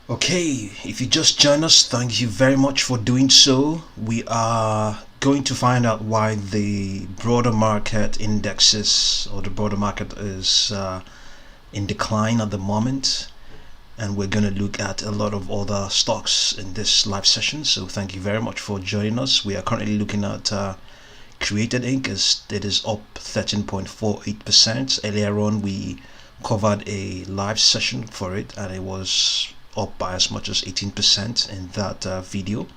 Okay, if you just joined us, thank you very much for doing so. We are going to find out why the broader market indexes or the broader market is in decline at the moment. And we're going to look at a lot of other stocks in this live session. So thank you very much for joining us. We are currently looking at Created Inc. It is up 13.48%. Earlier on, we covered a live session for it, and it was up by as much as 18% in that video.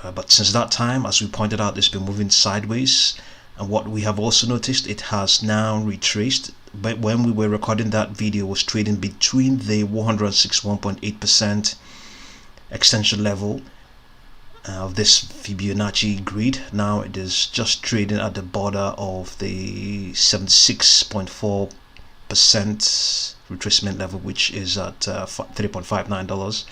But since that time, as we pointed out, it's been moving sideways. And what we have also noticed, it has now retraced. But when we were recording that video, it was trading between the 161.8% extension level of this Fibonacci grid. Now it is just trading at the border of the 76.4% retracement level, which is at $3.59.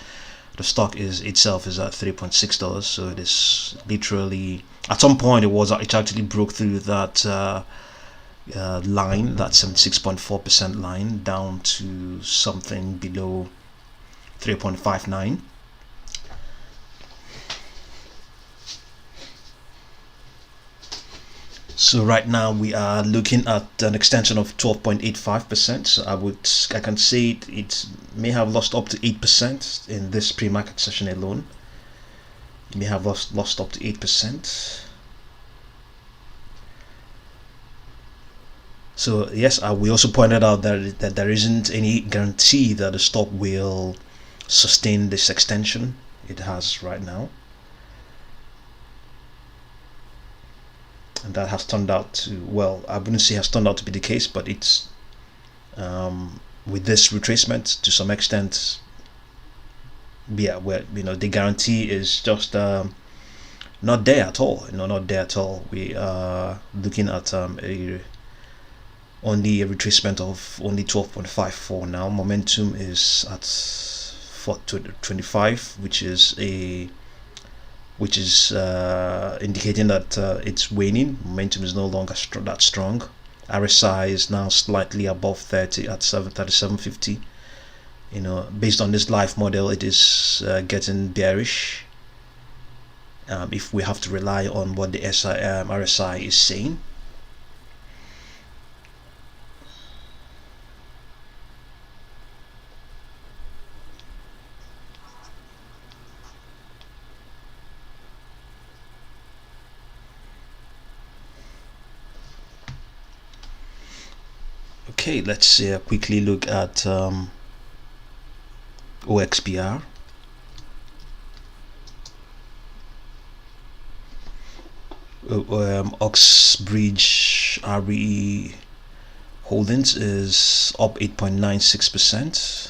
The stock itself is at $3.6, so it is literally, at some point it actually broke through that line, that 76.4% line, down to something below 3.59. So right now we are looking at an extension of 12.85%. So I can say it may have lost up to 8% in this pre-market session alone. It may have lost up to 8%. So yes, we also pointed out that there isn't any guarantee that the stock will sustain this extension it has right now. And that has turned out to, well, I wouldn't say has turned out to be the case, but it's with this retracement to some extent, yeah, where the guarantee is just not there at all. Not there at all. We are looking at only a retracement of only 12.54 now. Momentum is at 425, which is indicating that it's waning. Momentum is no longer that strong. RSI is now slightly above 30 at 37.50. Based on this live model, it is getting bearish. If we have to rely on what the RSI is saying. Okay, let's quickly look at OXBR. Oxbridge RE Holdings is up 8.96%.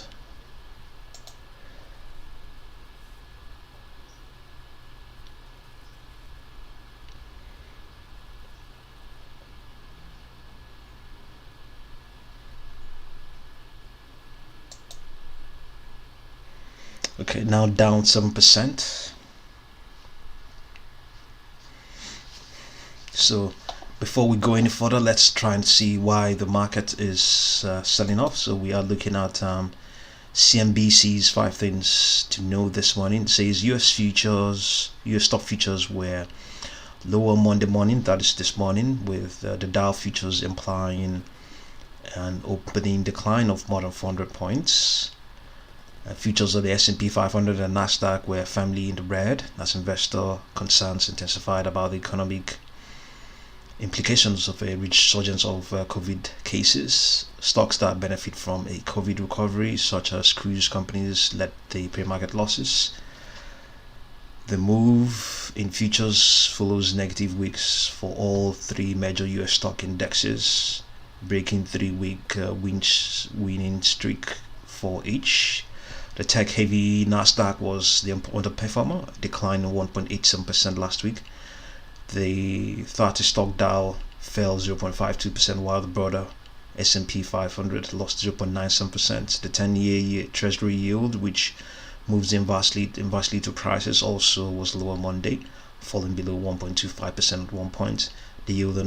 Okay, now down 7%. So before we go any further, let's try and see why the market is selling off. So we are looking at CNBC's 5 things to know this morning. It says US stock futures were lower Monday morning, that is this morning, with the Dow futures implying an opening decline of more than 400 points. Futures of the S&P 500 and Nasdaq were firmly in the red as investor concerns intensified about the economic implications of a resurgence of COVID cases. Stocks that benefit from a COVID recovery, such as cruise companies, led the pre-market losses. The move in futures follows negative weeks for all 3 major US stock indexes, breaking 3-week winning streak for each. The tech-heavy Nasdaq was the underperformer, declining 1.87% last week. The 30 stock Dow fell 0.52%, while the broader S&P 500 lost 0.97%. The 10-year Treasury yield, which moves inversely to prices, also was lower Monday, falling below 1.25% at one point. The yield on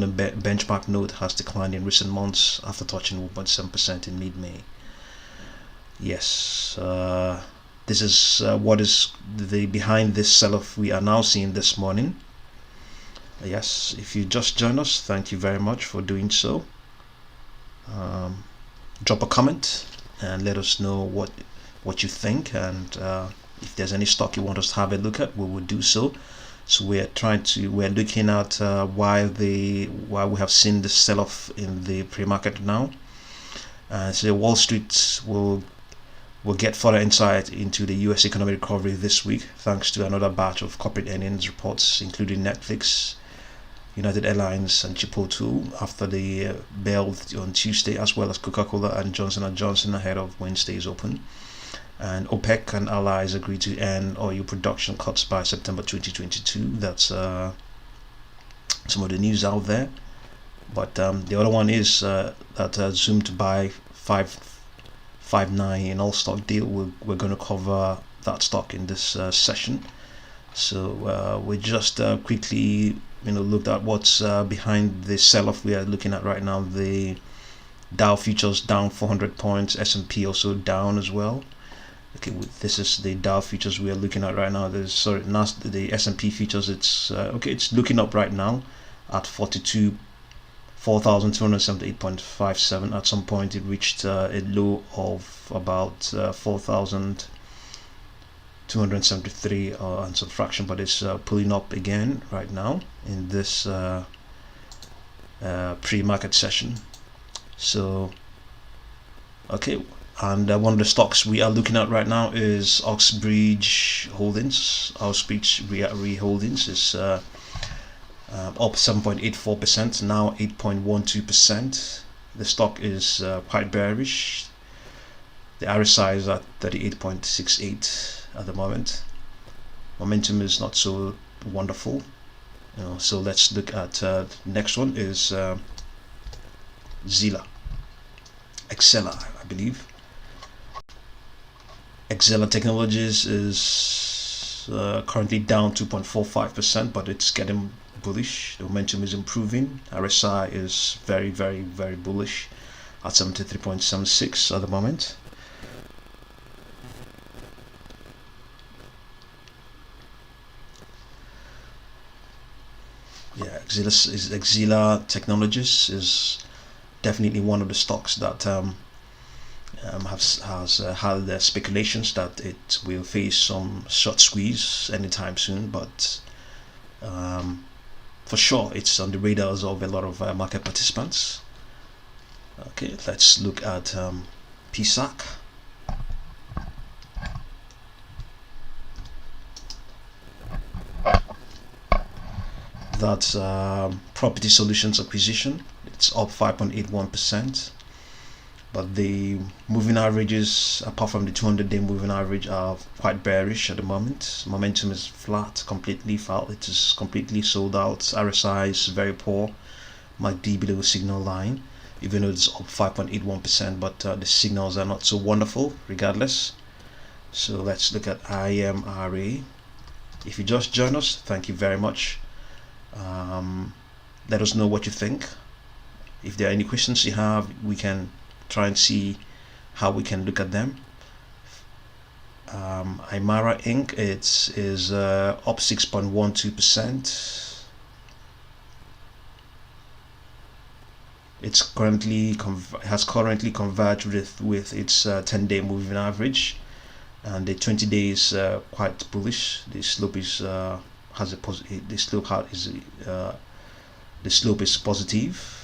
the benchmark note has declined in recent months after touching 1.7% in mid-May. Yes, this is what is the behind this sell-off we are now seeing this morning. Yes, if you just joined us, thank you very much for doing so. Drop a comment and let us know what you think, and if there's any stock you want us to have a look at, we will do so. So we're looking at why we have seen the sell-off in the pre-market now. So Wall Street will get further insight into the US economic recovery this week, thanks to another batch of corporate earnings reports, including Netflix, United Airlines, and Chipotle after the bell on Tuesday, as well as Coca-Cola and Johnson & Johnson ahead of Wednesday's open. And OPEC and allies agreed to end oil production cuts by September 2022. That's some of the news out there. But the other one is that Zoom to buy FIVN in all stock deal. We're going to cover that stock in this session. So we just quickly looked at what's behind the sell-off we are looking at right now. The Dow futures down 400 points, S&P also down as well. Okay, this is the Dow futures we are looking at right now. The S&P futures, it's it's looking up right now at 4,278.57. At some point it reached a low of about 4,273 and some fraction, but it's pulling up again right now in this pre-market session. So okay, and one of the stocks we are looking at right now is Oxbridge Holdings. Oxbridge Holdings is up 7.84%, now 8.12%. The stock is quite bearish. The RSI is at 38.68 at the moment. Momentum is not so wonderful. So let's look at the next one is XELA, I believe. XELA Technologies is currently down 2.45%, but it's getting bullish. The momentum is improving. RSI is very, very, very bullish at 73.76 at the moment. Yeah, XELA Technologies is definitely one of the stocks that has had the speculations that it will face some short squeeze anytime soon, but for sure it's on the radars of a lot of market participants. Okay, let's look at PSAC. That's Property Solutions Acquisition. It's up 5.81%, but the moving averages, apart from the 200-day moving average, are quite bearish at the moment. Momentum is flat, completely flat. It is completely sold out. RSI is very poor, MKD below signal line, even though it's up 5.81%, but the signals are not so wonderful regardless. So let's look at IMRA. If you just joined us, thank you very much. Let us know what you think. If there are any questions you have, we can try and see how we can look at them. IMRA Inc. is up 6.12%. It's has currently converged with its 10-day moving average, and the 20 days quite bullish. The slope is the slope is positive,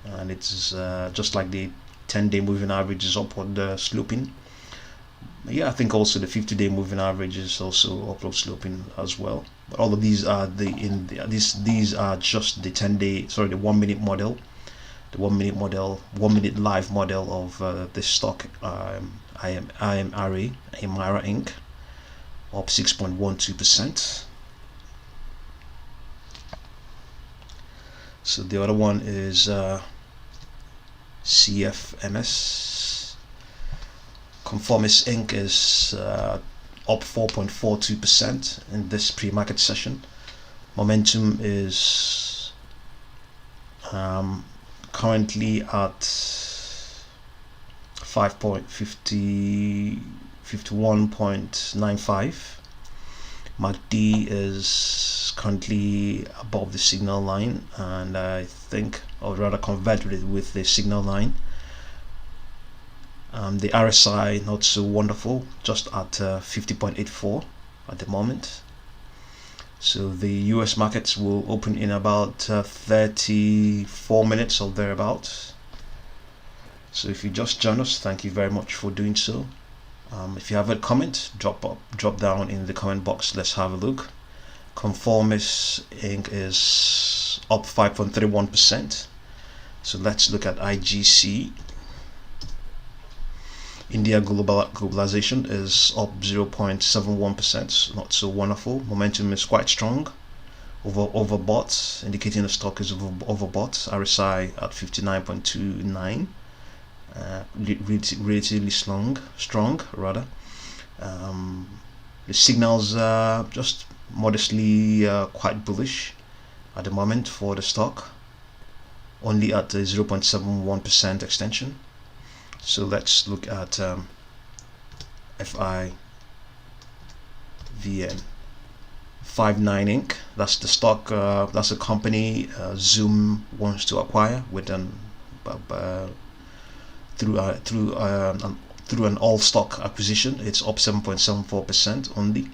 and it's just like the 10-day moving average is upward sloping. Yeah, I think also the 50-day moving average is also upward sloping as well. But all of these are these are just the 1 minute model, the 1 minute model, 1 minute live model of this stock, IMRA Inc. up 6.12%. So the other one is CFMS. Conformis Inc. is up 4.42% in this pre-market session. Momentum is currently at 51.95. MKD is currently above the signal line, and I think I would rather convert with the signal line. The RSI not so wonderful, just at 50.84 at the moment. So the US markets will open in about 34 minutes or thereabouts. So if you just join us, thank you very much for doing so. If you have a comment, drop down in the comment box. Let's have a look. Conformis Inc. is up 5.31%. So let's look at IGC. India globalization is up 0.71%. Not so wonderful. Momentum is quite strong. Overbought, indicating the stock is overbought. RSI at 59.29. Relatively strong rather. The signals are just modestly quite bullish at the moment for the stock, only at a 0.71% extension. So let's look at FIVN. FIVN Inc. That's the stock. That's a company Zoom wants to acquire with through an all-stock acquisition. It's up 7.74% only.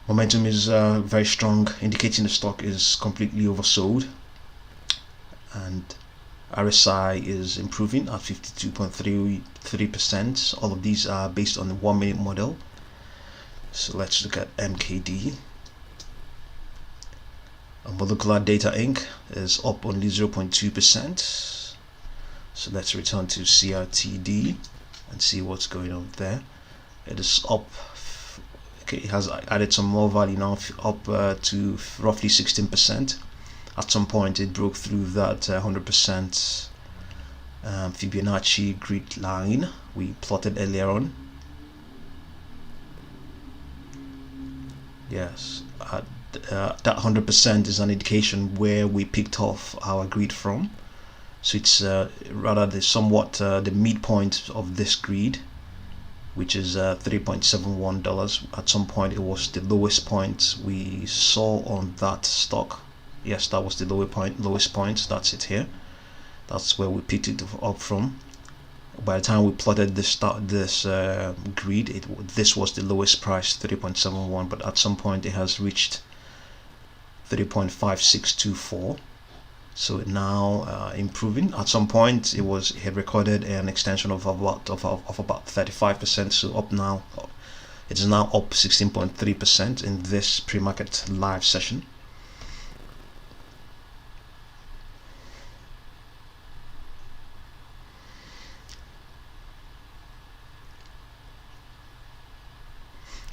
Momentum is very strong, indicating the stock is completely oversold, and RSI is improving at 52.33%. All of these are based on the 1-minute model. So let's look at MKD. Molecular Data Inc. is up only 0.2%. So let's return to CRTD and see what's going on there. It is up. Okay, it has added some more value now, up to roughly 16%. At some point it broke through that 100% Fibonacci grid line we plotted earlier on. Yes, that 100% is an indication where we picked off our grid from. So it's rather the midpoint of this grid, which is $3.71. At some point it was the lowest point we saw on that stock. Yes, that was the lowest point. That's it here. That's where we picked it up from. By the time we plotted this grid, this was the lowest price, 3.71. But at some point it has reached 3.5624. So now improving. At some point it had recorded an extension of about 35%. So up now, it is now up 16.3% in this pre-market live session.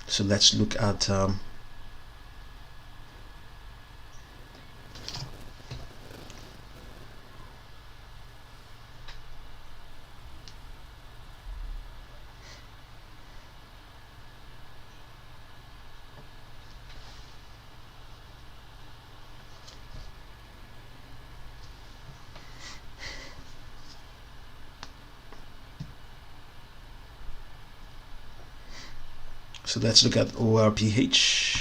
So let's look at so let's look at ORPH.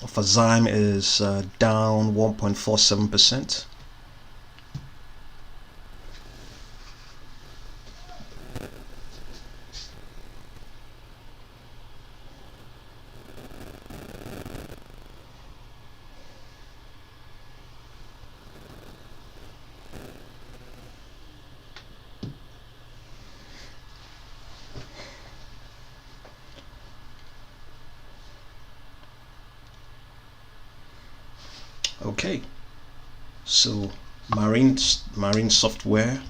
FIVN is down 1.47%. Okay, so marine software.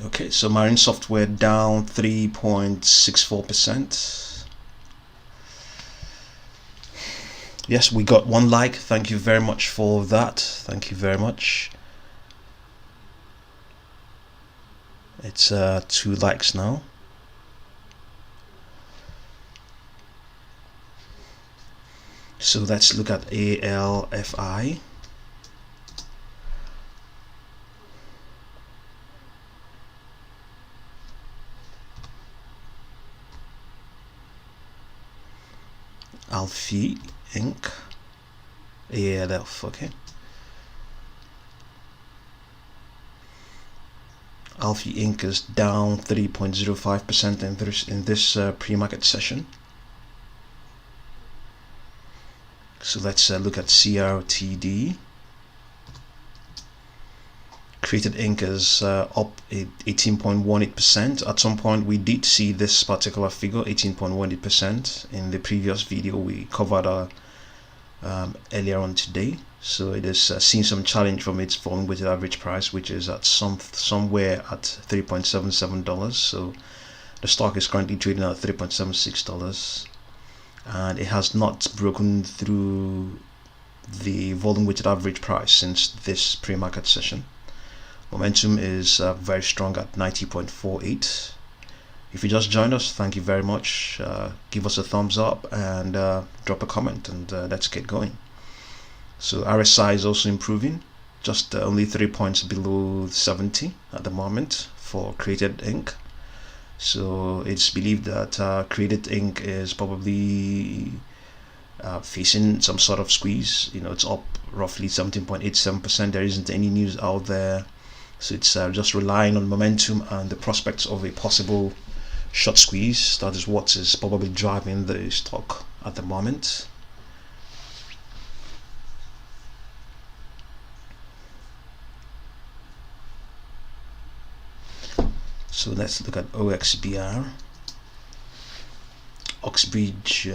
Okay, so marine software down 3.64%. Yes, we got 1 like. Thank you very much for that. Thank you very much. It's 2 likes now. So let's look at ALFI. Alfie Inc. ALF, okay. Alfie Inc. is down 3.05% in this pre-market session. So let's look at CRTD. Created Inc. is up 18.18%. At some point we did see this particular figure, 18.18%, in the previous video we covered earlier on today. So it is seeing some challenge from its volume weighted average price, which is at somewhere at $3.77. So the stock is currently trading at $3.76, and it has not broken through the volume weighted average price since this pre-market session. Momentum is very strong at 90.48. If you just joined us, thank you very much. Give us a thumbs up and drop a comment, and let's get going. So RSI is also improving, just only 3 points below 70 at the moment for Created Inc. So it's believed that Created Inc. is probably facing some sort of squeeze. You know, it's up roughly 17.87%. There isn't any news out there, so it's just relying on momentum and the prospects of a possible short squeeze. That is what is probably driving the stock at the moment. So let's look at OXBR. Oxbridge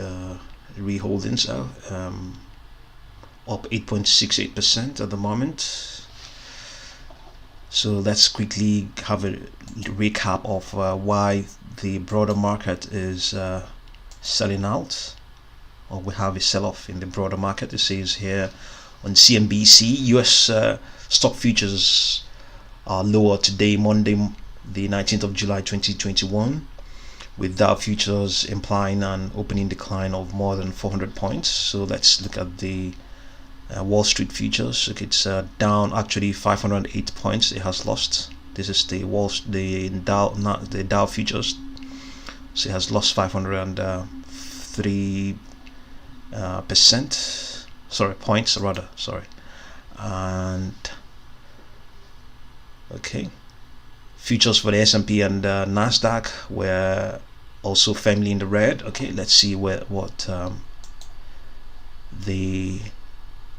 reholdings are up 8.68% at the moment. So let's quickly have a recap of why the broader market is selling out, or we have a sell-off in the broader market. It says here on CNBC, US stock futures are lower today, Monday the 19th of July 2021, with Dow futures implying an opening decline of more than 400 points. So let's look at the Wall Street futures. Okay, it's down actually 508 points. It has lost. This is the Dow futures. So it has lost 503 points rather. Sorry, and okay. Futures for the S&P and Nasdaq were also firmly in the red. Okay, let's see what the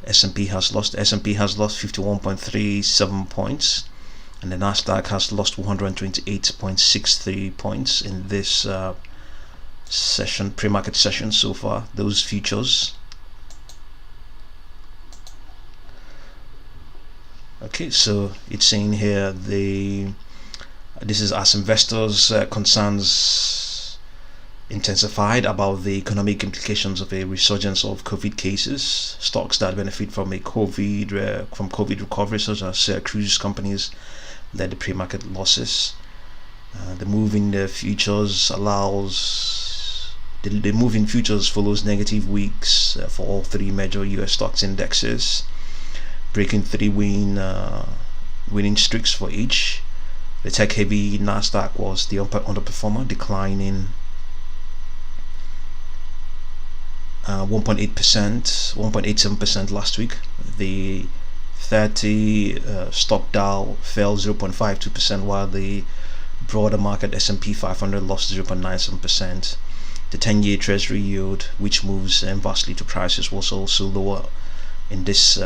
S&P has lost. The S&P has lost 51.37 points, and the Nasdaq has lost 128.63 points in this session, pre-market session so far. Those futures. Okay, so it's saying here this is as investors' concerns intensified about the economic implications of a resurgence of COVID cases. Stocks that benefit from COVID recovery, such as cruise companies, led the pre-market losses. The move in the futures the move in futures follows negative weeks for all 3 major US stocks indexes, breaking 3 winning streaks for each. The tech-heavy Nasdaq was the underperformer, declining 1.87% last week. The 30 stock Dow fell 0.52%, while the broader market S&P 500 lost 0.97%. The 10-year Treasury yield, which moves inversely to prices, was also lower in this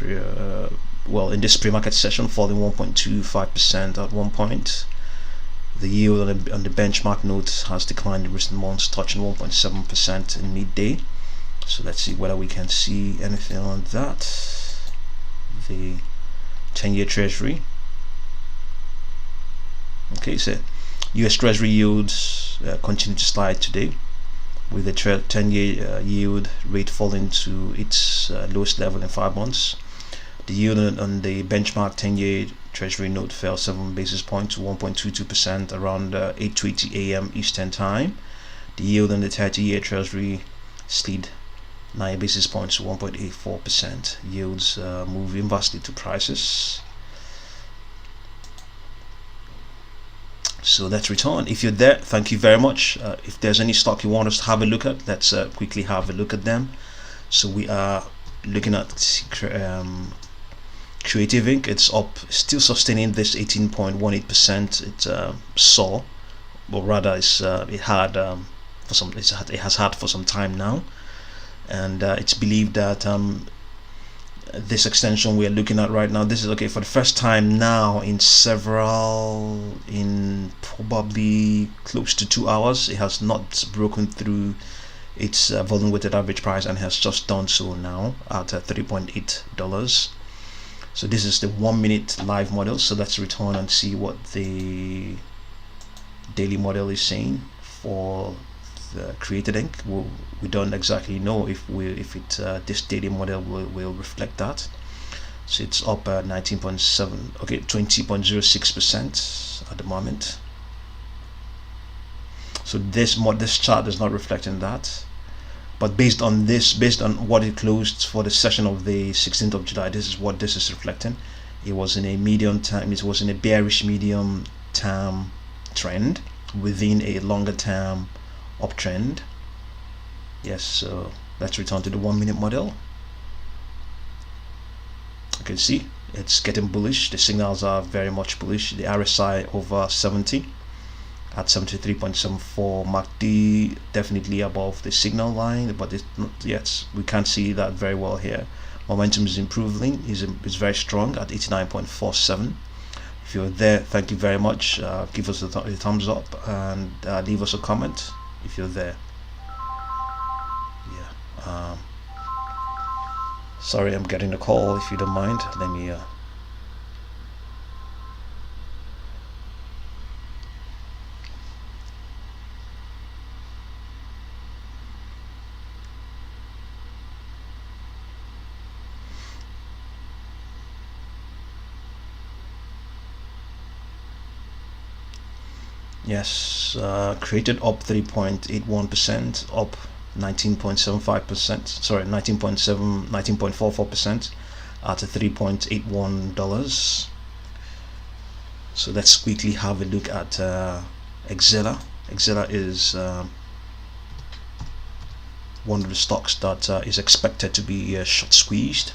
in this pre-market session, falling 1.25% at one point. The yield on the benchmark note has declined in recent months, touching 1.7% in midday. So let's see whether we can see anything on that. The 10-year Treasury. Okay, so US Treasury yields continue to slide today, with the 10-year yield rate falling to its lowest level in 5 months. The yield on the benchmark 10-year Treasury note fell 7 basis points to 1.22% around 8:20 a.m. Eastern Time. The yield on the 30-year Treasury slid 9 basis points to 1.84%. Yields move inversely to prices. So let's return. If you're there, thank you very much. If there's any stock you want us to have a look at, let's quickly have a look at them. So we are looking at Creative Inc. It's up, still sustaining this 18.18%. It saw, or rather, it has had for some time now, and it's believed that this extension we are looking at right now, this is okay for the first time now in probably close to 2 hours. It has not broken through its volume weighted average price and has just done so now at $3.8. So this is the 1 minute live model. So let's return and see what the daily model is saying for the Created Inc. We don't exactly know if this daily model will reflect that. So it's up 20.06% at the moment. So this chart is not reflecting that, but based on what it closed for the session of the 16th of July, this is what this is reflecting. It was in a medium term, it was in a bearish medium term trend within a longer term uptrend. Yes, so let's return to the 1 minute model. You can see it's getting bullish. The signals are very much bullish. The RSI over 70 at 73.74. MACD definitely above the signal line, but it's not yet. We can't see that very well here. Momentum is improving, is very strong at 89.47. If you're there, thank you very much. Give us a thumbs up and leave us a comment if you're there. Yeah. Sorry, I'm getting a call. If you don't mind, let me. Yes, created up 3.81%, up 19.75%, sorry, 19.44% at $3.81. So let's quickly have a look at XELA. XELA is one of the stocks that is expected to be short squeezed,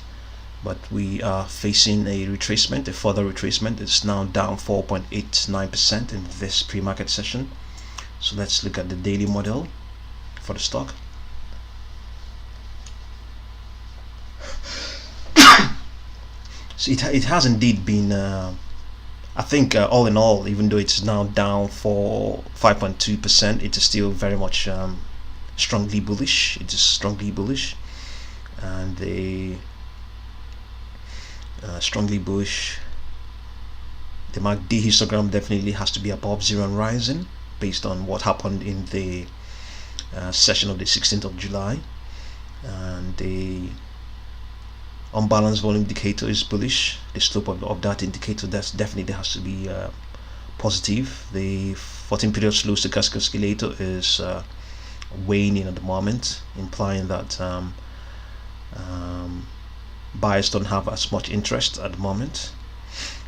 but we are facing a retracement, a further retracement. It's now down 4.89% in this pre-market session. So let's look at the daily model for the stock. So it has indeed been I think all in all, even though it's now down for 5.2%, it is still very much strongly bullish. It is strongly bullish, and the strongly bullish. The MACD histogram definitely has to be above zero and rising, based on what happened in the session of the 16th of July, and the unbalanced volume indicator is bullish. The slope of that indicator definitely has to be positive. The 14-period slow stochastic oscillator is waning at the moment, implying that buyers don't have as much interest at the moment.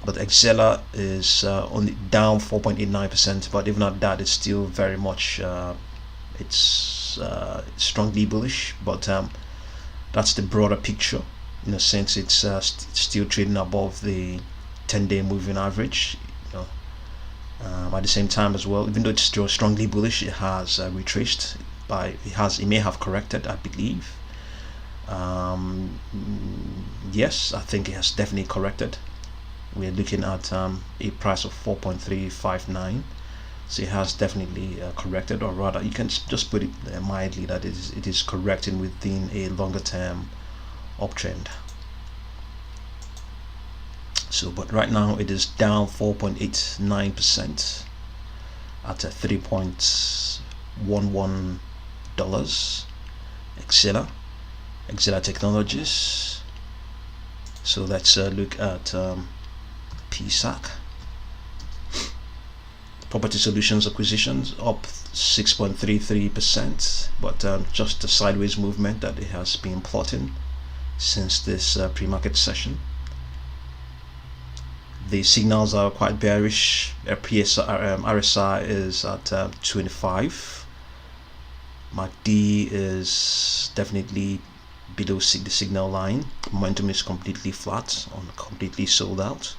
But XELA is only down 4.89%, but even at that, it's still very much it's strongly bullish. But that's the broader picture. In a sense, it's still trading above the 10-day moving average. You know, at the same time as well, even though it's still strongly bullish, it has retraced it may have corrected, I believe. Yes, I think it has definitely corrected. We're looking at a price of 4.359, so it has definitely corrected, or rather you can just put it mildly that it is correcting within a longer term uptrend. So but right now it is down 4.89% at $3.11 XELA Technologies. So let's look at PSAC. Property Solutions acquisitions up 6.33%, but just a sideways movement that it has been plotting since this pre-market session. The signals are quite bearish. RSI is at 25. MKD is definitely below the signal line. Momentum is completely flat, completely sold out.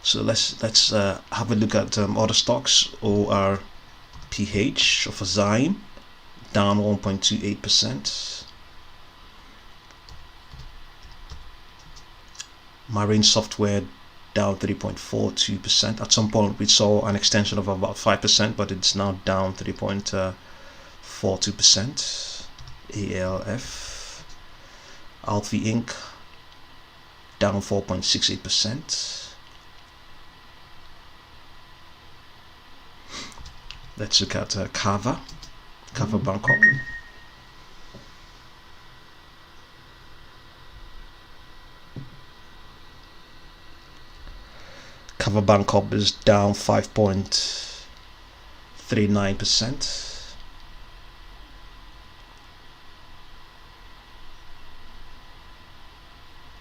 So let's have a look at other stocks. ORPH of Zyme down 1.28%. Marine Software down 3.42%. At some point we saw an extension of about 5%, but it's now down 3.42%. ALF, Alfie Inc. down 4.68%. Let's look at Kava Bangkok. Kava Bangkok is down 5.39%.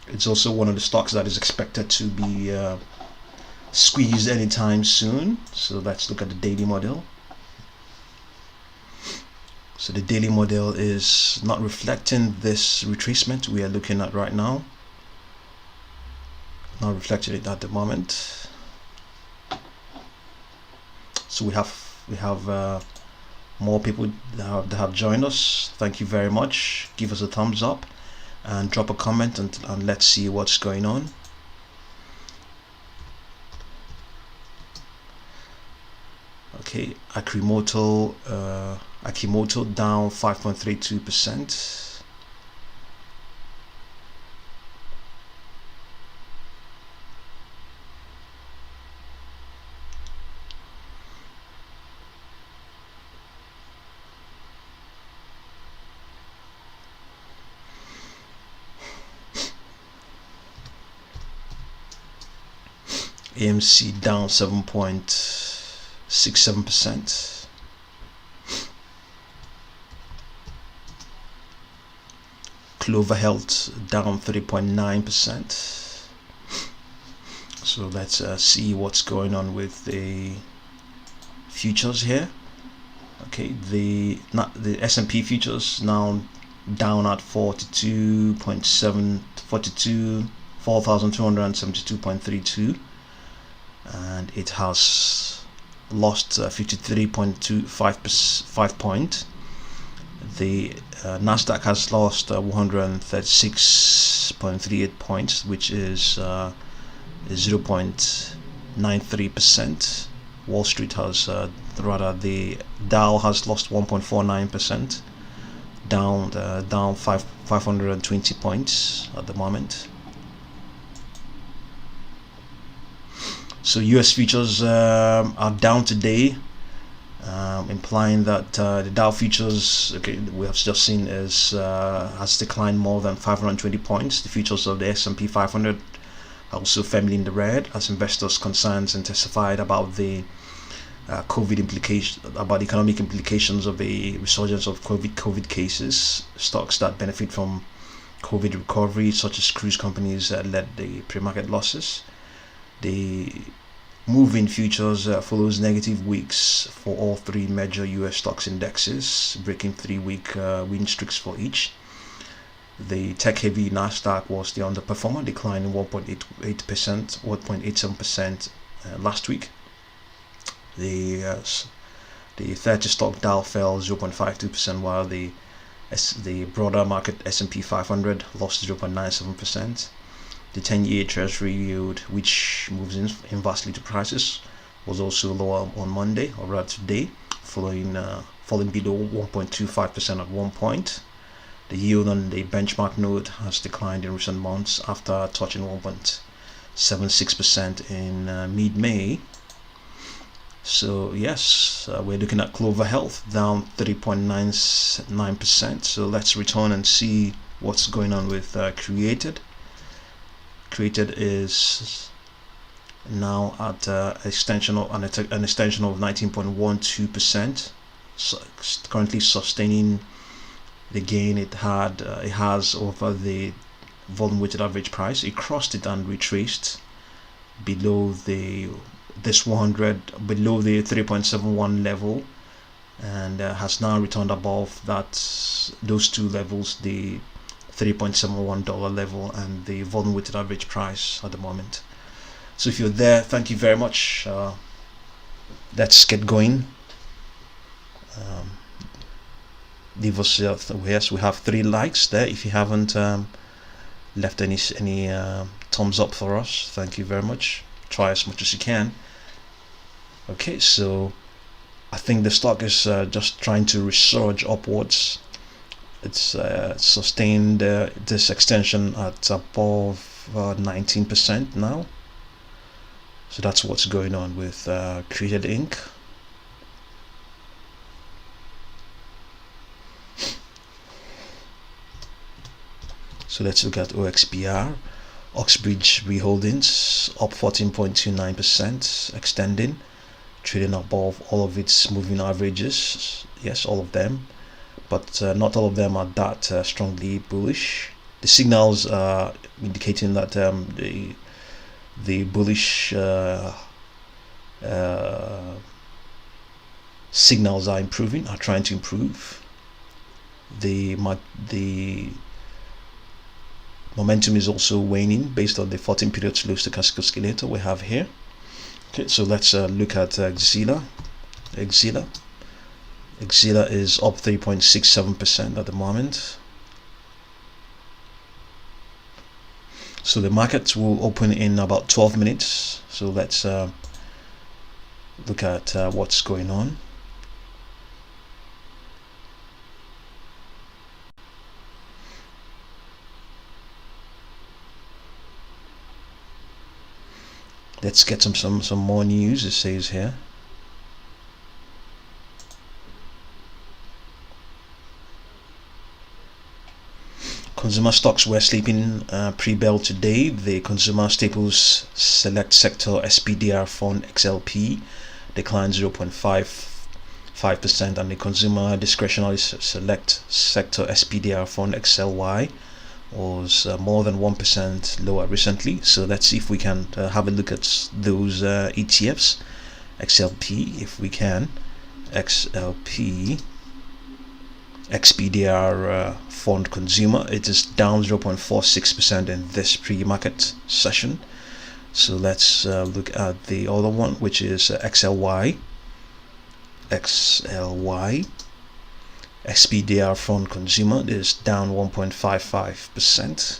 It's also one of the stocks that is expected to be squeezed anytime soon. So let's look at the daily model. So the daily model is not reflecting this retracement we are looking at right now. Not reflecting it at the moment. So we have more people that have joined us. Thank you very much. Give us a thumbs up and drop a comment, and let's see what's going on. Okay, Akimoto down 5.32%. AMC down 7.67%. Clover Health down 3.9%. So let's see what's going on with the futures here. Okay, the S&P futures now down at 4,272.32, and it has lost 53.25 points. The Nasdaq has lost 136.38 points, which is 0.93%. Wall Street has the Dow has lost 1.49%, down 520 points at the moment. So US futures are down today, implying that the Dow futures, okay, we have just seen has declined more than 520 points. The futures of the S&P 500 are also firmly in the red as investors' concerns intensified about the economic implications of a resurgence of COVID cases. Stocks that benefit from COVID recovery, such as cruise companies, led the pre-market losses. The move in futures follows negative weeks for all three major US stocks indexes, breaking 3-week win streaks for each. The tech-heavy Nasdaq was the underperformer, declining 1.87% last week. The 30-stock Dow fell 0.52%, while the broader market S&P 500 lost 0.97%. The 10-year Treasury yield, which moves inversely to prices, was also lower on Monday, or rather today, falling below 1.25% at one point. The yield on the benchmark note has declined in recent months after touching 1.76% in mid-May. So yes, we're looking at Clover Health down 3.99%. So let's return and see what's going on with Created. Created is now at an extension of 19.12%. So currently sustaining the gain it has over the volume weighted average price. It crossed it and retraced below the 3.71 level, and has now returned above those two levels, the $3.71 level and the volume weighted average price at the moment. So if you're there, thank you very much. Let's get going. Leave us yes, we have 3 likes there. If you haven't left any thumbs up for us, thank you very much. Try as much as you can. Okay, so I think the stock is just trying to resurge upwards. It's sustained this extension at above 19% now. So that's what's going on with Created Inc. So let's look at OXBR. Oxbridge Reholdings up 14.29%, extending, trading above all of its moving averages. Yes, all of them, but not all of them are that strongly bullish. The signals are indicating that the bullish signals are trying to improve. The momentum is also waning based on the 14 period slow stochastic oscillator we have here. Okay, so let's look at XELA. XELA is up 3.67% at the moment. So the market will open in about 12 minutes. So let's look at what's going on. Let's get some more news. It says here. Consumer stocks were sleeping pre-bell today. The Consumer Staples Select Sector SPDR Fund XLP declined 0.55%, and the Consumer Discretionary Select Sector SPDR Fund XLY was more than 1% lower recently. So let's see if we can have a look at those ETFs. XLP, if we can. XLP XPDR Fund Consumer, it is down 0.46% in this pre-market session. So let's look at the other one, which is XLY. XPDR Fund Consumer is down 1.55%.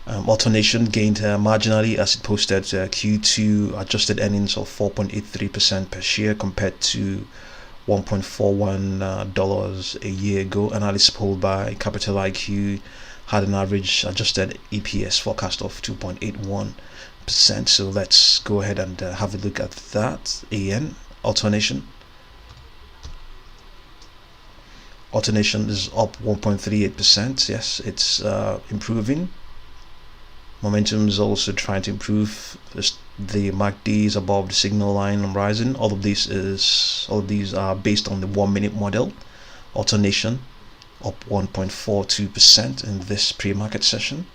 Alternation gained marginally as it posted Q2 adjusted earnings of 4.83% per share compared to $1.41 a year ago. Analysts polled by Capital IQ had an average adjusted EPS forecast of 2.81%. So let's go ahead and have a look at that. AN alternation is up 1.38%. Yes, it's improving. Momentum is also trying to improve. The MKD is above the signal line and rising. All of these are based on the 1 minute model. Alternation up 1.42% in this pre-market session.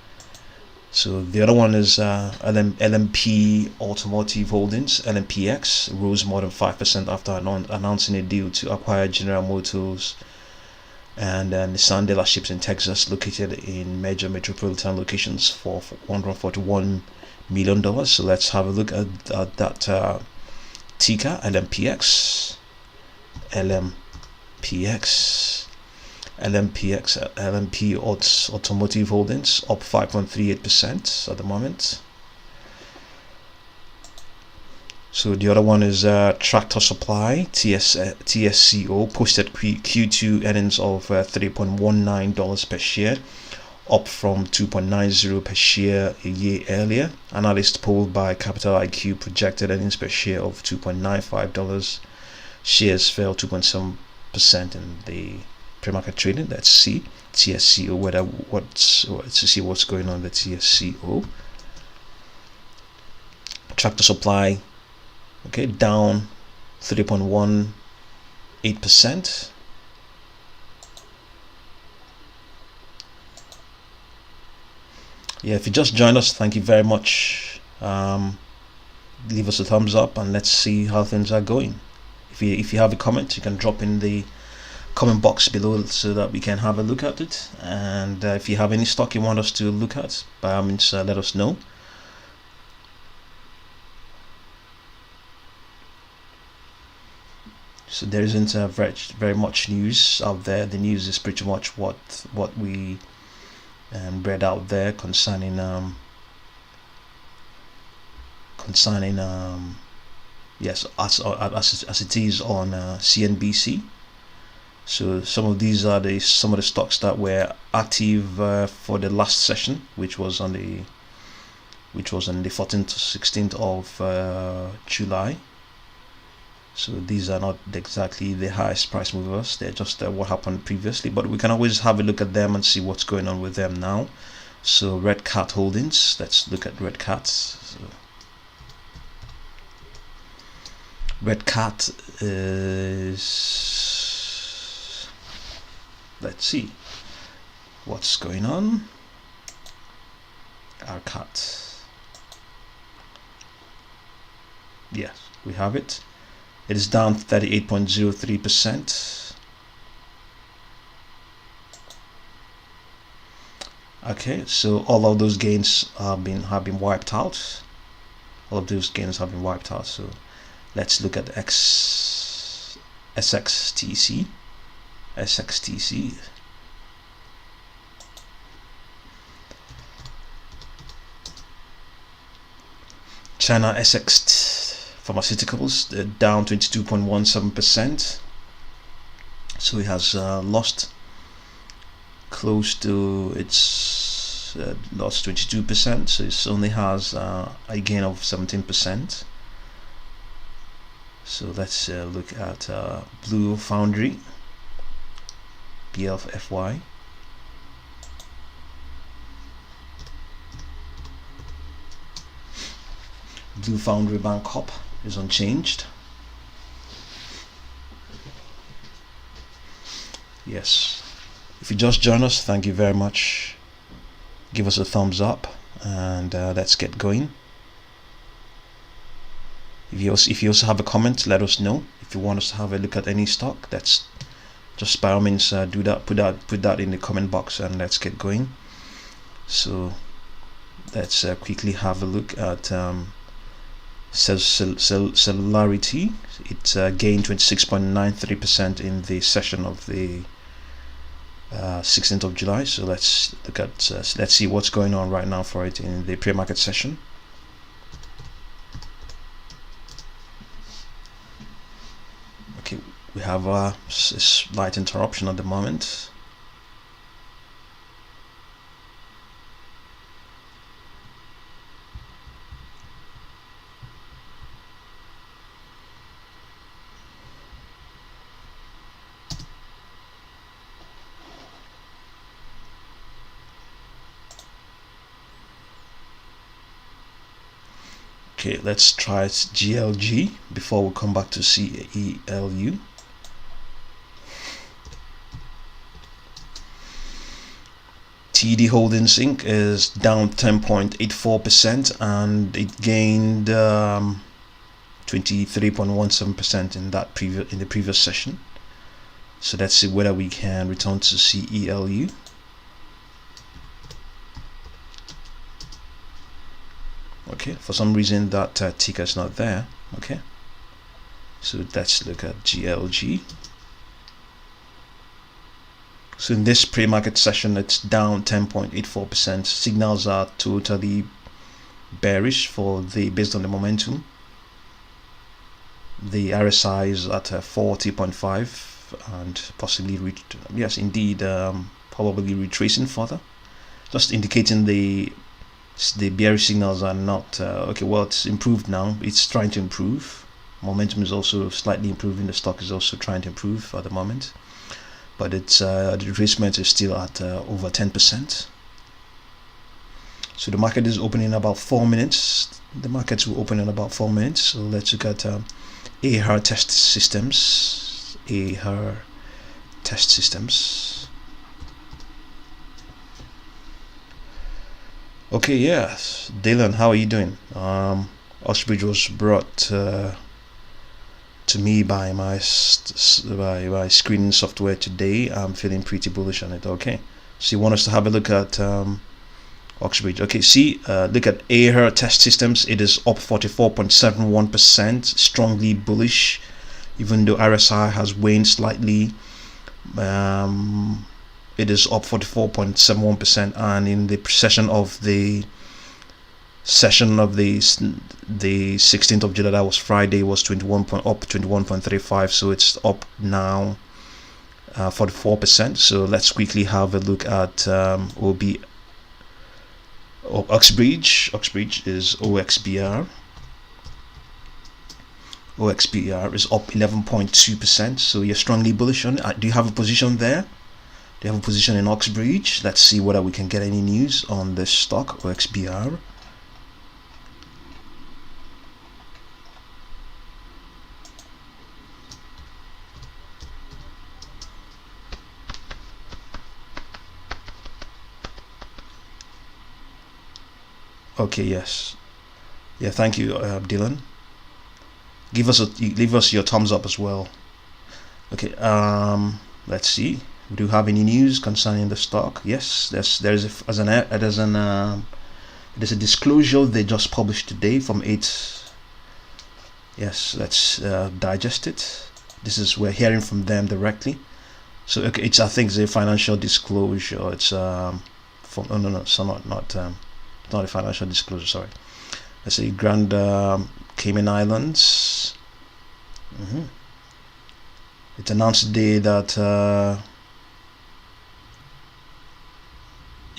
So the other one is LMP Automotive Holdings. LMPX rose more than 5% after announcing a deal to acquire General Motors and Nissan dealerships in Texas located in major metropolitan locations for $141 million. So let's have a look at that ticker, LMPX. LMP Automotive Holdings up 5.38% at the moment. So the other one is Tractor Supply. TSCO posted Q2 earnings of $3.19 per share, up from 2.90 per share a year earlier. Analysts polled by Capital IQ projected earnings per share of $2.95. Shares fell 2.7% in the pre-market trading. Let's see TSCO, to see what's going on with TSCO. Tractor supply, okay, down 3.18%. Yeah, if you just joined us, thank you very much. Leave us a thumbs up and let's see how things are going. If you have a comment, you can drop in the comment box below so that we can have a look at it. And if you have any stock you want us to look at, by all means, let us know. So there isn't very much news out there. The news is pretty much what we read out there concerning yes, as it is on CNBC. So some of these are some of the stocks that were active for the last session, which was on the 14th to 16th of July. So these are not exactly the highest price movers, they're just what happened previously, but we can always have a look at them and see what's going on with them now. So Red Cat Holdings, let's look at Red Cat. So Red Cat is, let's see what's going on. Our cat, yes, we have it. It is down 38.03%. Okay, so all of those gains have been wiped out. All of those gains have been wiped out. So let's look at SXTC. China SX Pharmaceuticals, down 22.17%. So it has lost close to its lost 22%. So it only has a gain of 17%. So let's look at Blue Foundry, BLFY. Blue Foundry Bank Corp is unchanged. Yes, if you just join us, thank you very much. Give us a thumbs up and let's get going. If you also have a comment, let us know. If you want us to have a look at any stock, that's just by all means do that. Put that in the comment box and let's get going. So let's quickly have a look at Celularity. It gained 26.93% in the session of the 16th of July. So let's look at let's see what's going on right now for it in the pre-market session. Okay, we have a slight interruption at the moment. Okay, let's try GLG before we come back to CELU. TD Holdings Inc. is down 10.84% and it gained 23.17% in the previous session. So let's see whether we can return to CELU. Okay, for some reason that ticker is not there. Okay, so let's look at GLG. So in this pre-market session, it's down 10.84%. Signals are totally bearish based on the momentum. The RSI is at 40.5 and possibly probably retracing further. just indicating the bearish signals are not okay. Well, it's improved now. It's trying to improve. Momentum is also slightly improving. The stock is also trying to improve at the moment, but it's the retracement is still at over 10%. So the market is opening in about 4 minutes. The markets will open in about 4 minutes. So let's look at AHR test systems. AHR test systems. Okay, yes, Dylan, how are you doing? Oxbridge was brought to me by my screening software today. I'm feeling pretty bullish on it. Okay, so you want us to have a look at Oxbridge. Okay, see, look at AHR test systems. It is up 44.71%, strongly bullish, even though RSI has waned slightly. It is up 44.71%, and in the session of the 16th of July, that was Friday, was 21.35. So it's up now 44%. So let's quickly have a look at Oxbridge. Oxbridge is OXBR. OXBR is up 11.2%. So you're strongly bullish on it. Do you have a position there? Do you have a position in Oxbridge? Let's see whether we can get any news on this stock, OXBR. Okay, yes, yeah, thank you, Dylan. Leave us your thumbs up as well. Okay, let's see. Do you have any news concerning the stock? Yes, there's a disclosure they just published today from 8. Yes, let's digest it. This is, we're hearing from them directly. So okay, I think it's a financial disclosure. It's not a financial disclosure, sorry. Let's say Grand Cayman Islands. It announced today that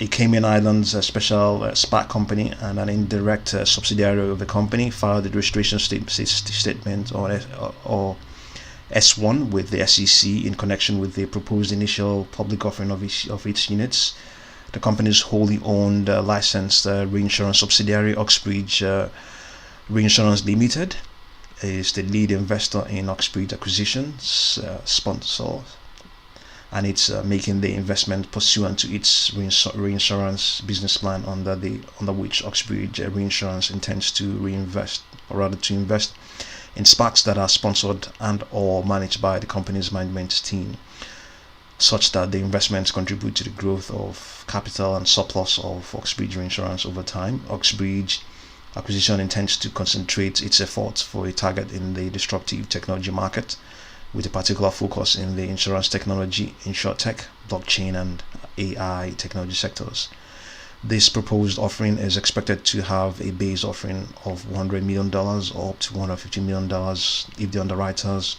a Cayman Islands special SPAC company and an indirect subsidiary of the company filed a registration statement or S1 with the SEC in connection with the proposed initial public offering of its units. The company's wholly owned licensed reinsurance subsidiary, Oxbridge Reinsurance Limited, is the lead investor in Oxbridge acquisitions sponsor, and it's making the investment pursuant to its reinsurance business plan under which Oxbridge Reinsurance intends to invest in SPACs that are sponsored and or managed by the company's management team, such that the investments contribute to the growth of capital and surplus of Oxbridge Reinsurance over time. Oxbridge Acquisition intends to concentrate its efforts for a target in the disruptive technology market, with a particular focus in the insurance technology, insurtech, blockchain, and AI technology sectors. This proposed offering is expected to have a base offering of $100 million or up to $150 million if the underwriters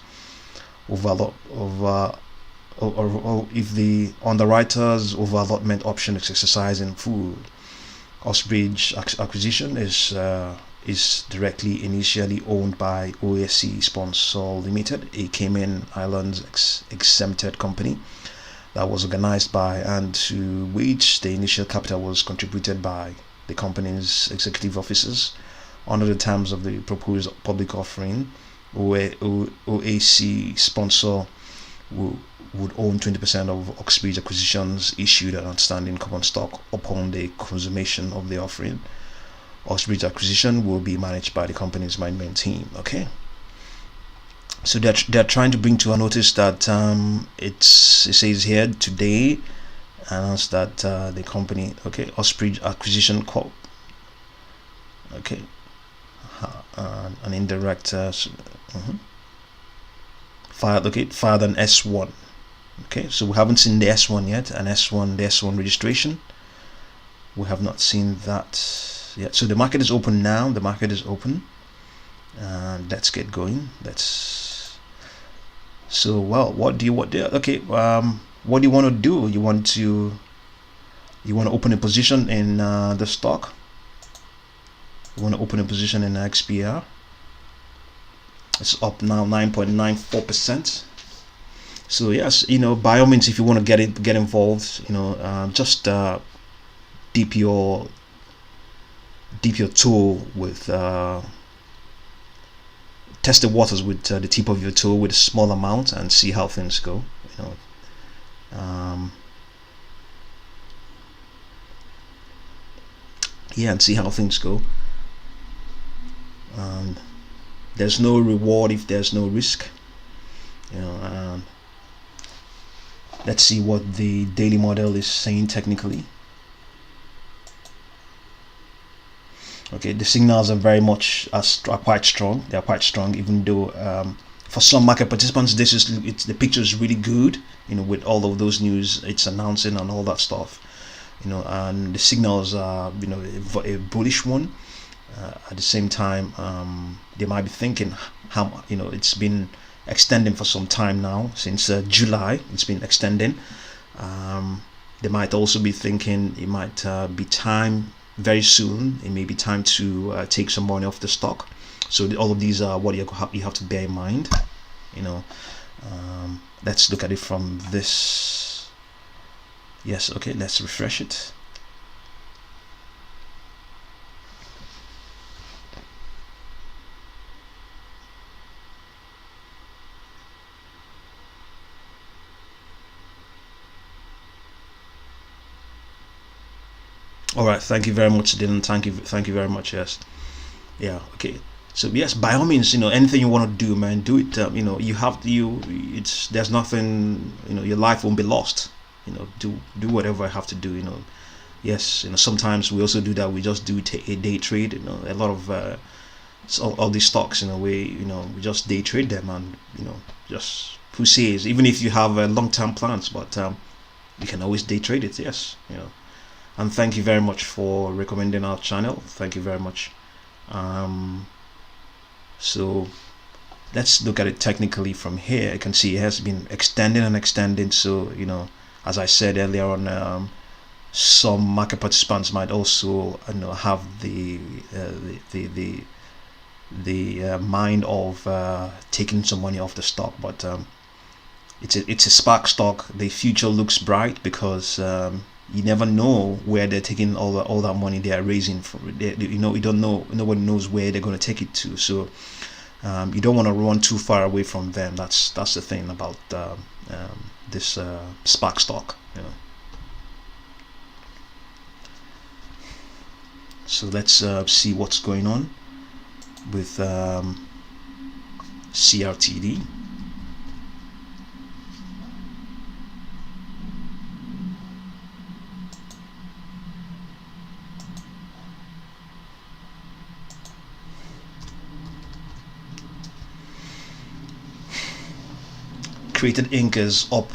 if the underwriter's over-allotment option is exercised in full. Oxbridge Acquisition is directly initially owned by OSC Sponsor Limited, a Cayman Islands exempted company that was organized by and to which the initial capital was contributed by the company's executive officers. Under the terms of the proposed public offering, OAC Sponsor would own 20% of Oxbridge Acquisition's issued and outstanding common stock upon the consummation of the offering. Oxbridge Acquisition will be managed by the company's management team. Okay, so they're trying to bring to our notice that it says here today announced that the company, okay, Oxbridge Acquisition Corp, okay, an indirect filed an S1. Okay, so we haven't seen the S1 yet, the S1 registration. We have not seen that yet. So the market is open now. The market is open. Let's get going. What do you want to do? You want to You want to open a position in the stock. You want to open a position in XBR. It's up now 9.94%. So yes, you know, by all means, if you want to get involved, you know, just dip your toe with test the waters with the tip of your toe with a small amount and see how things go. You know, yeah, and see how things go. There's no reward if there's no risk. You know, let's see what the daily model is saying technically. Okay, the signals are very much are quite strong. They are quite strong, even though for some market participants, the picture is really good. You know, with all of those news it's announcing and all that stuff. You know, and the signals are, you know, a bullish one. At the same time, they might be thinking how, you know, it's been extending for some time now, since July. It's been extending. They might also be thinking it might be time very soon. It may be time to take some money off the stock. So all of these are what you have to bear in mind. You know, let's look at it from this. Yes, okay, let's refresh it. All right, thank you very much, Dylan. Thank you very much. Yes, yeah, okay. So yes, by all means, you know, anything you want to do, man, do it. You know, you have to. There's nothing. You know, your life won't be lost. You know, do whatever I have to do. You know, yes. You know, sometimes we also do that. We just do a day trade. You know, a lot of all these stocks. You know, we just day trade them, and you know, just who says, even if you have long-term plans, but you can always day trade it. Yes, you know. And thank you very much for recommending our channel. Thank you very much. So let's look at it technically from here. You can see it has been extending and extending. So, you know, as I said earlier on, some market participants might also, you know, have the mind of taking some money off the stock, but it's a spark stock. The future looks bright because you never know where they're taking all that money they are raising from. You know, you don't know. Nobody knows where they're going to take it to. So you don't want to run too far away from them. That's the thing about this spark stock. You know. So let's see what's going on with CRTD. Created ink is up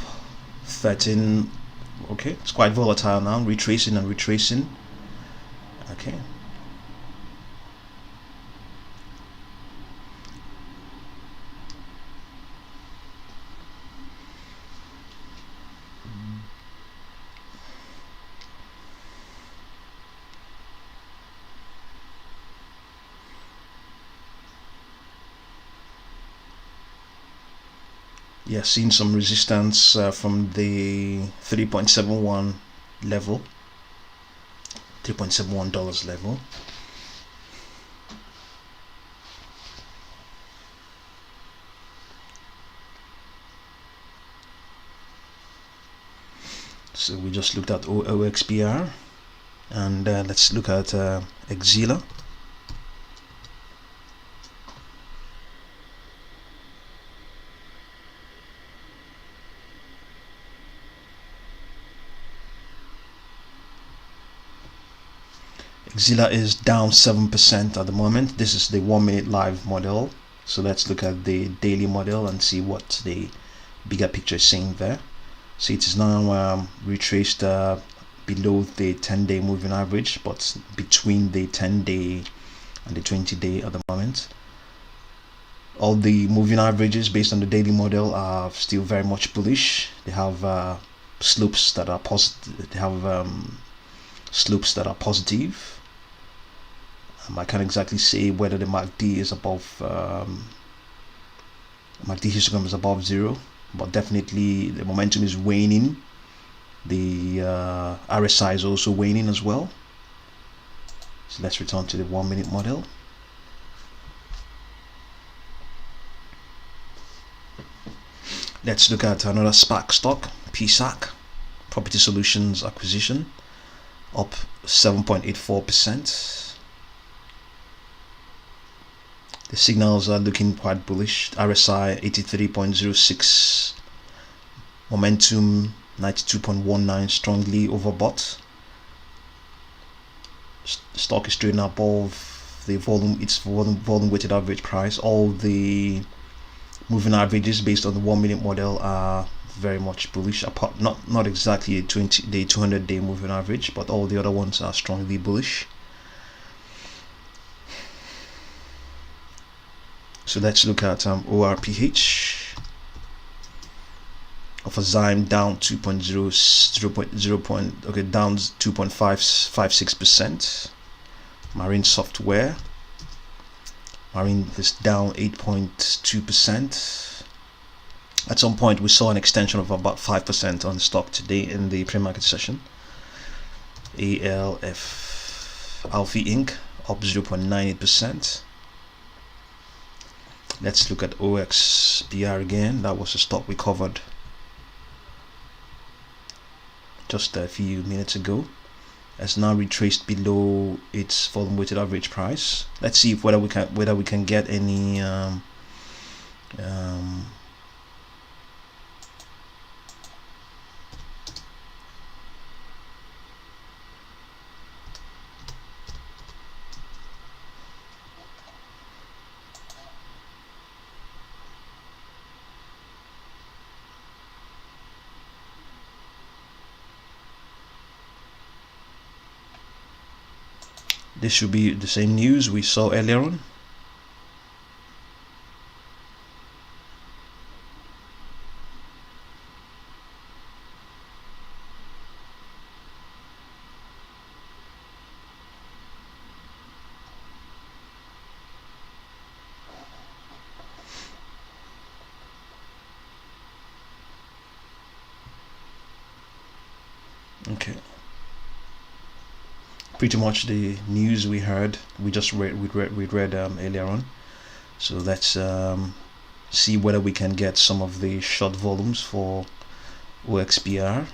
13. Okay, it's quite volatile now, retracing and retracing. Okay, yeah, seeing some resistance from the 3.71 level, $3.71 level. So we just looked at OXBR, and let's look at XELA. XELA is down 7% at the moment. This is the 1 minute live model. So let's look at the daily model and see what the bigger picture is saying there. So it is now retraced below the 10-day moving average, but between the 10-day and the 20-day at the moment. All the moving averages based on the daily model are still very much bullish. They have slopes that are positive. They have slopes that are positive. I can't exactly say whether the MACD is above MACD histogram is above 0, but definitely the momentum is waning. The RSI is also waning as well. So let's return to the 1 minute model. Let's look at another SPAC stock, PSAC, Property Solutions Acquisition, up 7.84%. The signals are looking quite bullish. RSI 83.06, momentum 92.19, strongly overbought. Stock is trading above the volume weighted average price. All the moving averages based on the 1 minute model are very much bullish, apart not exactly the 200-day moving average, but all the other ones are strongly bullish. So let's look at ORPH of a Zyme down 2.0, okay, down 2.56%. Marine Software, Marine is down 8.2%. At some point we saw an extension of about 5% on the stock today in the pre-market session. ALF Alpha Inc. up 0.98%. Let's look at OXBR again. That was a stock we covered just a few minutes ago. Has now retraced below its volume weighted average price. Let's see if whether we can get any this should be the same news we saw earlier on. Okay. Pretty much the news we heard, we read earlier on. So let's see whether we can get some of the short volumes for OXBR.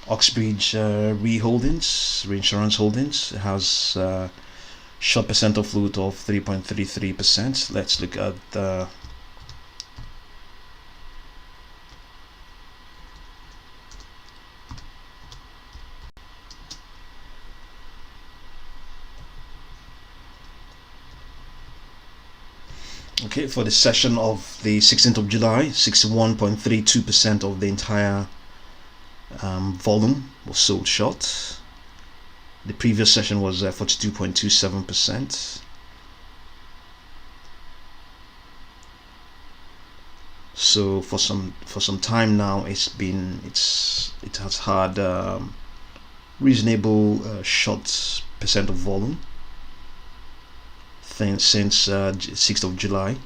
Oxbridge reinsurance holdings has short percent of float of 3.33%. Let's look at the okay, for the session of the 16th of July, 61.32% of the entire volume was sold short. The previous session was 42.27%. So for some time now, it has had reasonable short percent of volume. Since 6th of July,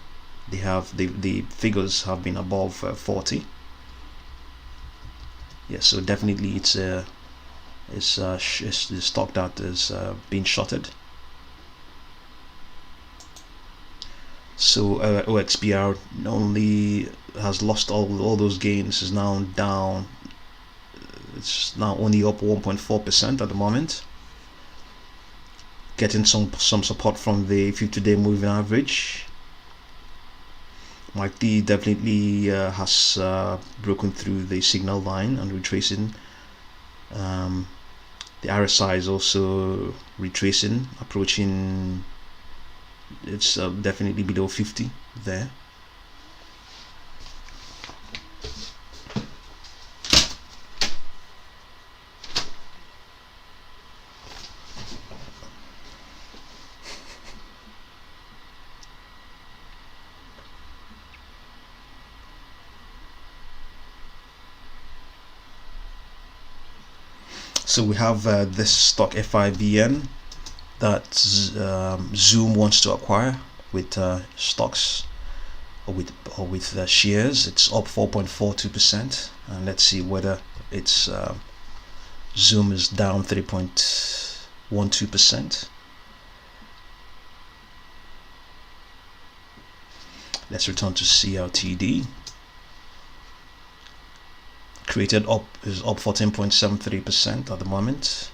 the figures have been above 40. Yeah, so definitely it's the stock that is being shorted. So OXBR not only has lost all those gains, is now down. It's now only up 1.4% at the moment, getting some support from the 50-day moving average. MKD definitely has broken through the signal line and retracing. The RSI is also retracing, approaching, it's definitely below 50 there. So we have this stock FIVN that Zoom wants to acquire with stocks or with shares. It's up 4.42%, and let's see whether it's Zoom is down 3.12%. Let's return to CRTD. Created up is up 14.73% at the moment.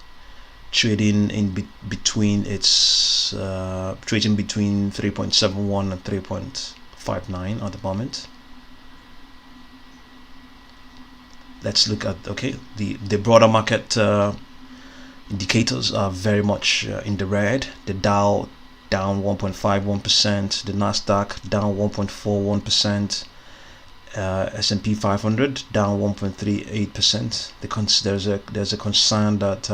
Trading in between its trading between 3.71 and 3.59 at the moment. Let's look at the broader market indicators are very much in the red. The Dow down 1.51%, the Nasdaq down 1.41%, S&P 500 down 1.38%. There's a concern that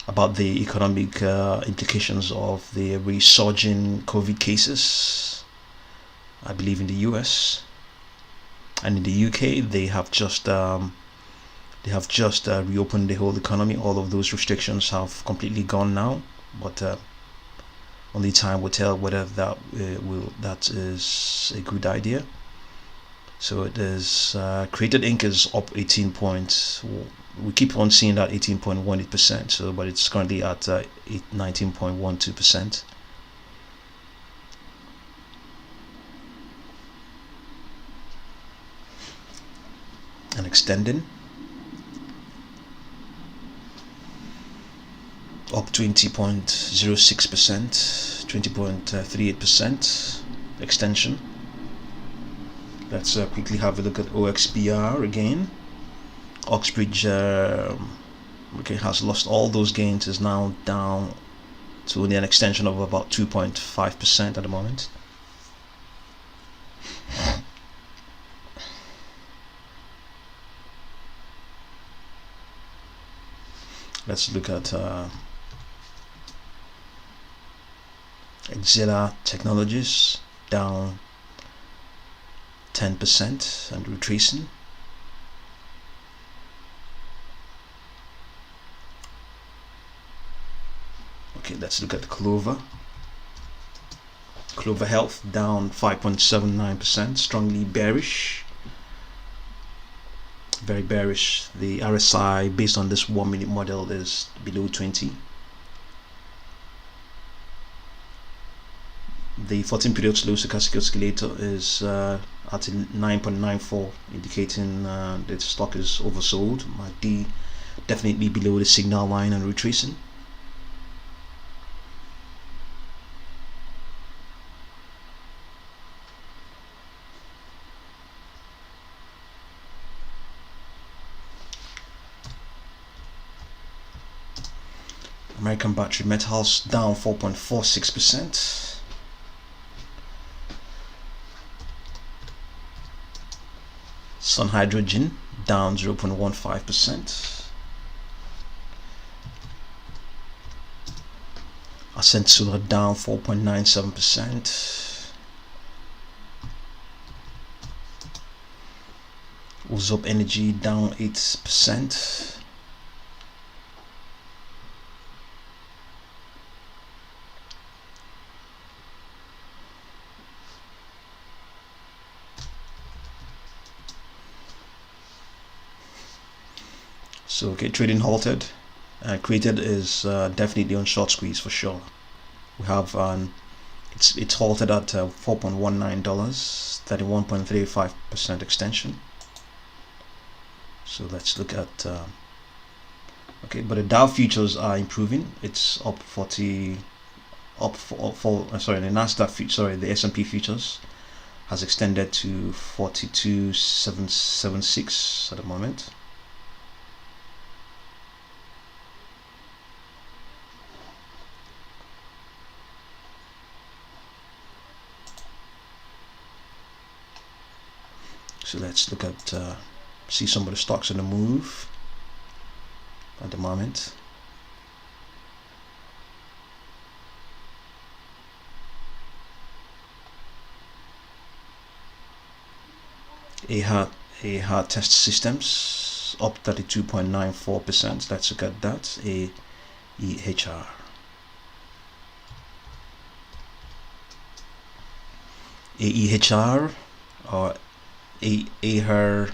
about the economic implications of the resurging COVID cases, I believe in the US. And in the UK, they have just reopened the whole economy. All of those restrictions have completely gone now, but only time will tell whether that is a good idea. So it is created Inc is up 18 points. We keep on seeing that 18.18%. So, but it's currently at 19.12%. And extending up 20.06%, 20.38% extension. Let's quickly have a look at OXBR again. Oxbridge has lost all those gains, is now down to only an extension of about 2.5% at the moment. Let's look at XELA Technologies, down 10% and retracing. Okay, let's look at Clover. Clover Health down 5.79%, strongly bearish. Very bearish. The RSI based on this 1 minute model is below 20. The 14 period slow stochastic oscillator is at 9.94, indicating that the stock is oversold. MKD definitely below the signal line and retracing. American Battery Metals down 4.46%. Sun Hydrogen down 0.15%. Ascent Solar down 4.97%. Uzop Energy down 8%. So okay, trading halted. Created is definitely on short squeeze for sure. We have it's halted at $4.19, 31.35% extension. So let's look at okay, but the Dow futures are improving. It's up 40, sorry, the Nasdaq the S&P futures has extended to 42.776 at the moment. So let's look at see some of the stocks on the move at the moment. AHA Test Systems up 32.94%. Let's look at that. AEHR. AEHR or AEHR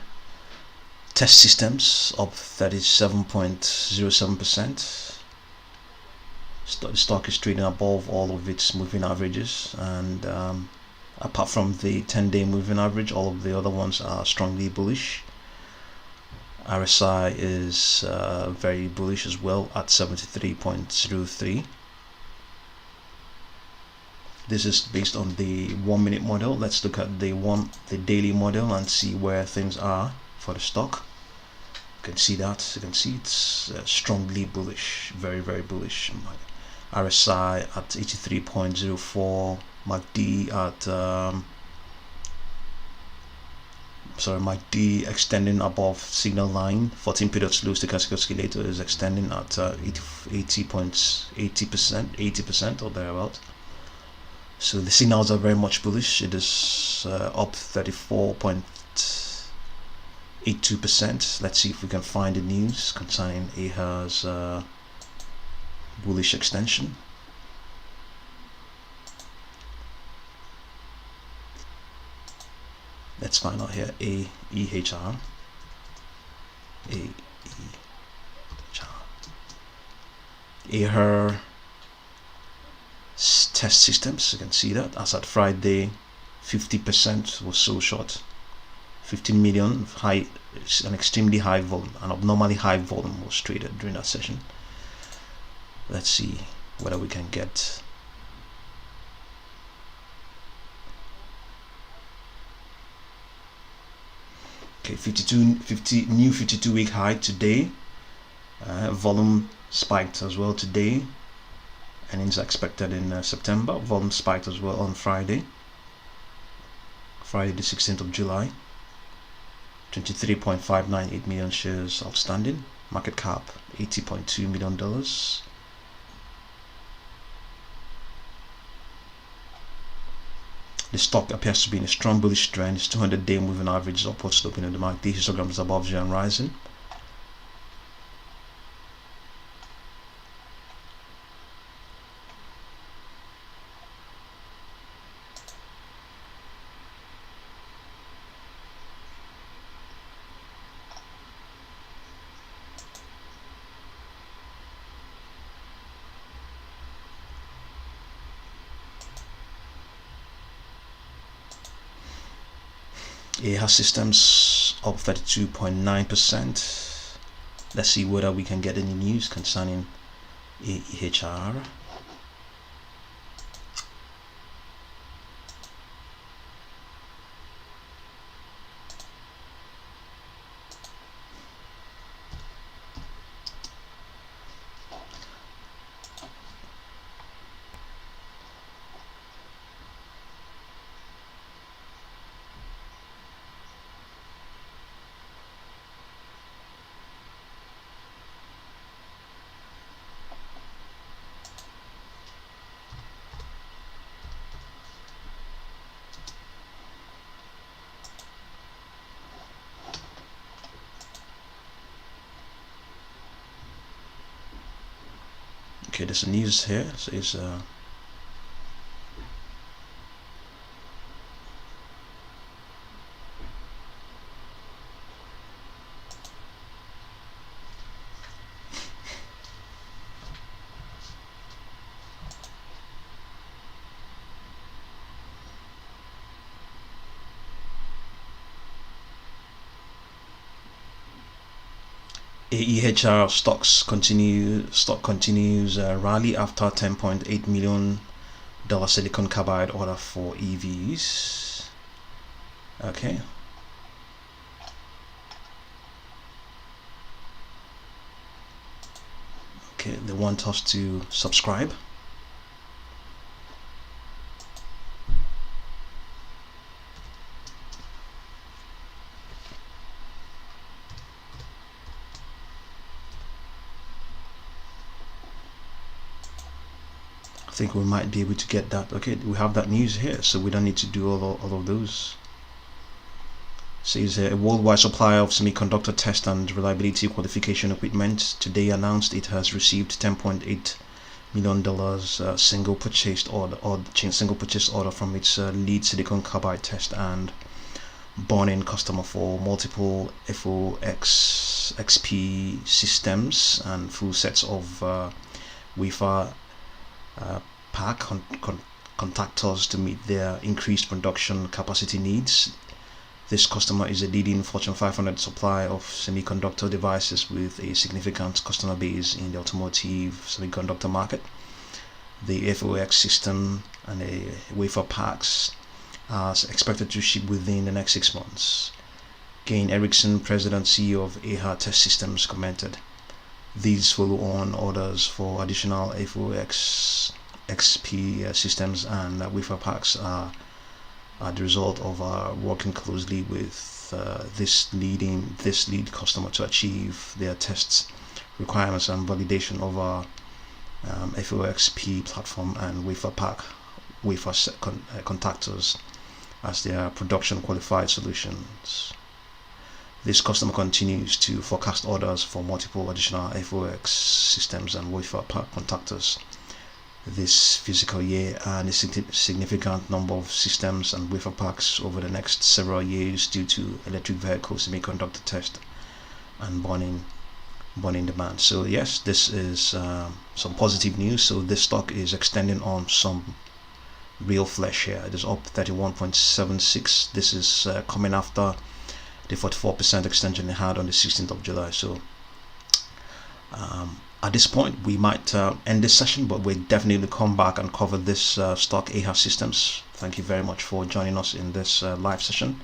test systems up 37.07%. The stock is trading above all of its moving averages, and apart from the 10-day moving average, all of the other ones are strongly bullish. RSI is very bullish as well at 73.03. This is based on the 1-minute model. Let's look at the daily model and see where things are for the stock. You can see that. You can see it's strongly bullish, very bullish. RSI at 83.04. MKD at MKD extending above signal line. 14 period slow stochastic oscillator is extending at 80% or thereabout. So the signals are very much bullish. It is up 34.82%. Let's see if we can find the news concerning AEHR's bullish extension. Let's find out here. AEHR. AEHR test systems. You can see that as at Friday, 50% was so short. 15 million high, an extremely high volume, an abnormally high volume was traded during that session. Let's see whether we can get new 52-week high today. Volume spiked as well today. Earnings are expected in September. Volume spiked as well on Friday the 16th of July. 23.598 million shares outstanding. Market cap $80.2 million. The stock appears to be in a strong bullish trend. Its 200-day moving average is upward sloping, and the MACD histogram is above zero and rising. AEHR systems up 32.9%. Let's see whether we can get any news concerning AEHR. Okay, there's a news here. It says AEHR stock continues rally after $10.8 million silicon carbide order for EVs. Okay. Okay, they want us to subscribe. I think we might be able to get that. Okay, we have that news here, so we don't need to do all of those. Says a worldwide supplier of semiconductor test and reliability qualification equipment today announced it has received $10.8 million single purchase order from its lead silicon carbide test and burn-in customer for multiple FOXXP systems and full sets of wafer pack contactors to meet their increased production capacity needs. This customer is a leading Fortune 500 supplier of semiconductor devices with a significant customer base in the automotive semiconductor market. The FOX system and a wafer packs are expected to ship within the next 6 months. Gain Erickson, president CEO of AHA Test Systems, commented, "These follow-on orders for additional FOX XP systems and wafer packs are the result of our working closely with this lead customer to achieve their tests requirements and validation of our FOXP platform and wafer contactors as their production qualified solutions." This customer continues to forecast orders for multiple additional FOX systems and wafer pack contactors this fiscal year and a significant number of systems and wafer packs over the next several years due to electric vehicle semiconductor test and burn-in demand. So yes, this is some positive news. So this stock is extending on some real flesh here. It is up 31.76. This is coming after the 44% extension it had on the 16th of July. So at this point we might end this session, but we'll definitely come back and cover this stock AHA Systems. Thank you very much for joining us in this live session.